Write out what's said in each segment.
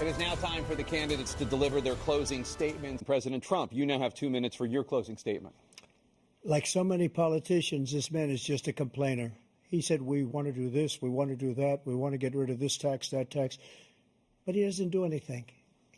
It is now time for the candidates to deliver their closing statements. President Trump, you now have 2 minutes for your closing statement. Like so many politicians, this man is just a complainer. He said, we want to do this, we want to do that, we want to get rid of this tax, that tax. But he doesn't do anything.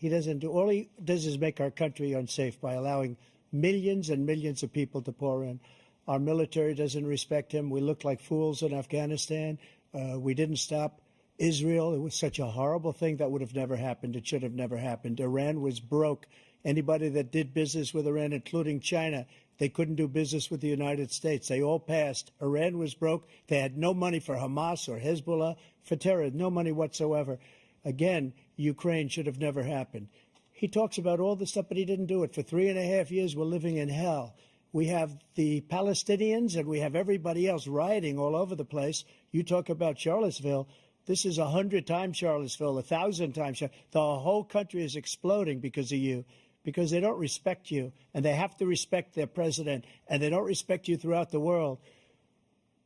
All he does is make our country unsafe by allowing millions and millions of people to pour in. Our military doesn't respect him. We look like fools in Afghanistan. We didn't stop Israel. It was such a horrible thing that would have never happened. It should have never happened. Iran was broke. Anybody that did business with Iran, including China, they couldn't do business with the United States. They all passed. Iran was broke. They had no money for Hamas or Hezbollah, for terror, no money whatsoever. Again, Ukraine should have never happened. He talks about all this stuff, but he didn't do it. For 3.5 years, we're living in hell. We have the Palestinians and we have everybody else rioting all over the place. You talk about Charlottesville. This is 100 times Charlottesville, 1,000 times. The whole country is exploding because of you, because they don't respect you, and they have to respect their president, and they don't respect you throughout the world.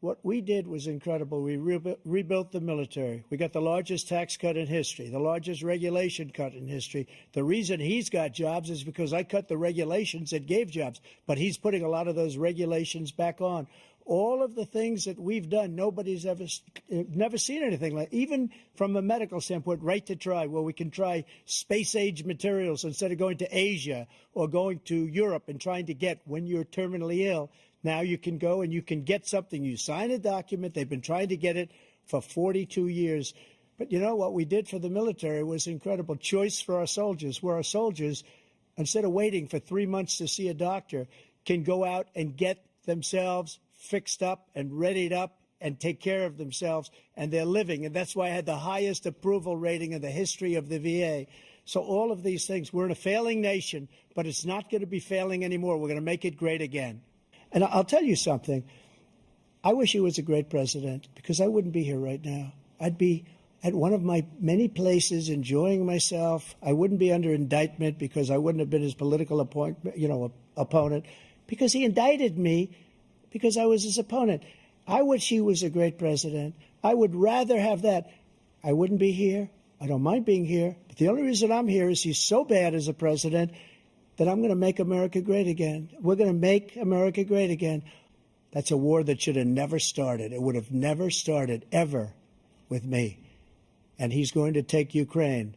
What we did was incredible. We rebuilt the military. We got the largest tax cut in history, the largest regulation cut in history. The reason he's got jobs is because I cut the regulations that gave jobs, but he's putting a lot of those regulations back on. All of the things that we've done, nobody's never seen anything like. Even from a medical standpoint, right to try, where we can try space-age materials instead of going to Asia or going to Europe and trying to get when you're terminally ill. Now you can go and you can get something. You sign a document. They've been trying to get it for 42 years. But you know what we did for the military was incredible. Choice for our soldiers, where our soldiers, instead of waiting for 3 months to see a doctor, can go out and get themselves fixed up and readied up and take care of themselves, and they're living. And that's why I had the highest approval rating in the history of the VA. So all of these things, we're in a failing nation, but it's not going to be failing anymore. We're going to make it great again. And I'll tell you something. I wish he was a great president, because I wouldn't be here right now. I'd be at one of my many places enjoying myself. I wouldn't be under indictment because I wouldn't have been his political opponent, because he indicted me because I was his opponent. I wish he was a great president. I would rather have that. I wouldn't be here. I don't mind being here. But the only reason I'm here is he's so bad as a president that I'm going to make America great again. We're going to make America great again. That's a war that should have never started. It would have never started, ever, with me. And he's going to take Ukraine.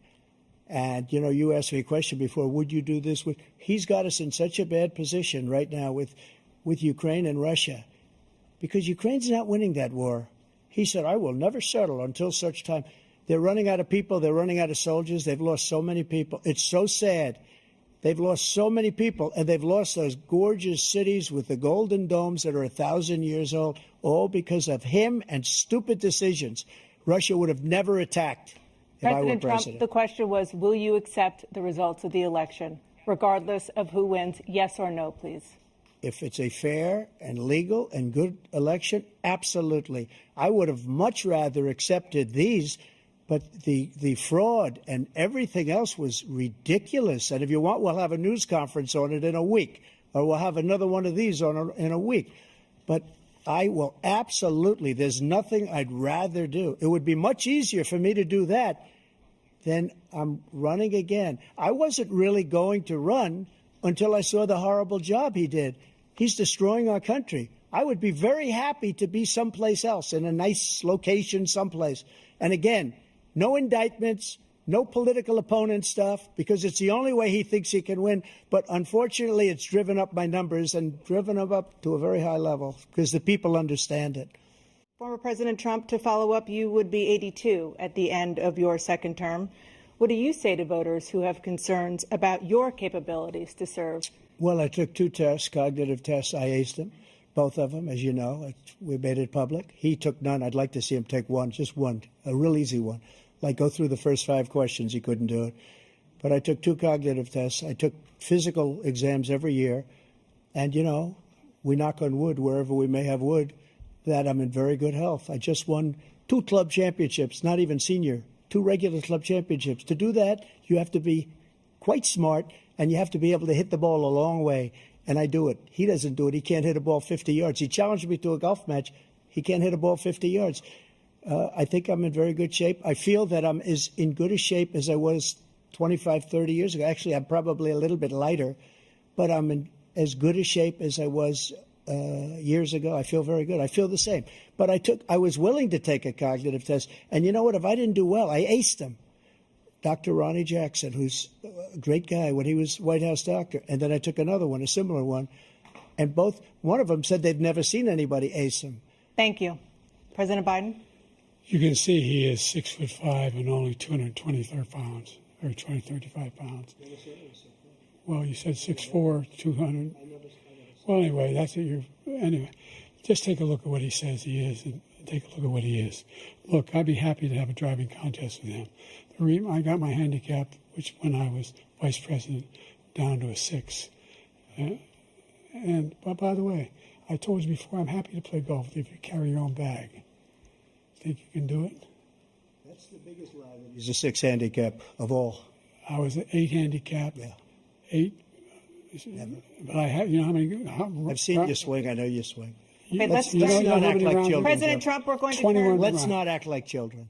And, you know, you asked me a question before, would you do this? He's got us in such a bad position right now with Ukraine and Russia, because Ukraine's not winning that war. He said, I will never settle until such time. They're running out of people. They're running out of soldiers. They've lost so many people. It's so sad. They've lost so many people, and they've lost those gorgeous cities with the golden domes that are 1,000 years old, all because of him and stupid decisions. Russia would have never attacked if I were president. President Trump, the question was, will you accept the results of the election, regardless of who wins? Yes or no, please. If it's a fair and legal and good election, absolutely. I would have much rather accepted these, but the fraud and everything else was ridiculous. And if you want, we'll have a news conference on it in a week, or we'll have another one of these in a week. But I will absolutely, there's nothing I'd rather do. It would be much easier for me to do that than I'm running again. I wasn't really going to run until I saw the horrible job he did. He's destroying our country. I would be very happy to be someplace else, in a nice location someplace. And again, no indictments, no political opponent stuff, because it's the only way he thinks he can win. But unfortunately, it's driven up my numbers and driven them up to a very high level because the people understand it. Former President Trump, to follow up, you would be 82 at the end of your second term. What do you say to voters who have concerns about your capabilities to serve? Well, I took 2 tests, cognitive tests. I aced them, both of them, as you know. We made it public. He took none. I'd like to see him take one, just one, a real easy one. Like go through the first 5 questions. He couldn't do it. But I took 2 cognitive tests. I took physical exams every year. And, you know, we knock on wood wherever we may have wood, that I'm in very good health. I just won 2 club championships, not even senior, 2 regular club championships. To do that, you have to be quite smart, and you have to be able to hit the ball a long way. And I do it. He doesn't do it. He can't hit a ball 50 yards. He challenged me to a golf match. He can't hit a ball 50 yards. I think I'm in very good shape. I feel that I'm as in good a shape as I was 25, 30 years ago. Actually, I'm probably a little bit lighter, but I'm in as good a shape as I was years ago. I feel very good. I feel the same. But I was willing to take a cognitive test. And you know what? If I didn't do well, I aced them. Dr. Ronnie Jackson, who's a great guy when he was White House doctor. And then I took another one, a similar one. And one of them said they've never seen anybody ace him. Thank you. President Biden? You can see he is 6'5" and only 223 pounds, or 235 pounds. Well, you said 6'4", 200. Well, anyway, anyway, just take a look at what he says he is and take a look at what he is. Look, I'd be happy to have a driving contest with him. I got my handicap, which when I was vice president, down to a 6. But by the way, I told you before, I'm happy to play golf if you carry your own bag. Think you can do it? That's the biggest lie. He's a 6 handicap of all. I was an 8 handicap. Yeah. 8. Never. But I have, you know how many? I've seen you swing. I know you swing. Okay, let's not act like children. President Trump, we're going to 21 turn. Let's not act like children.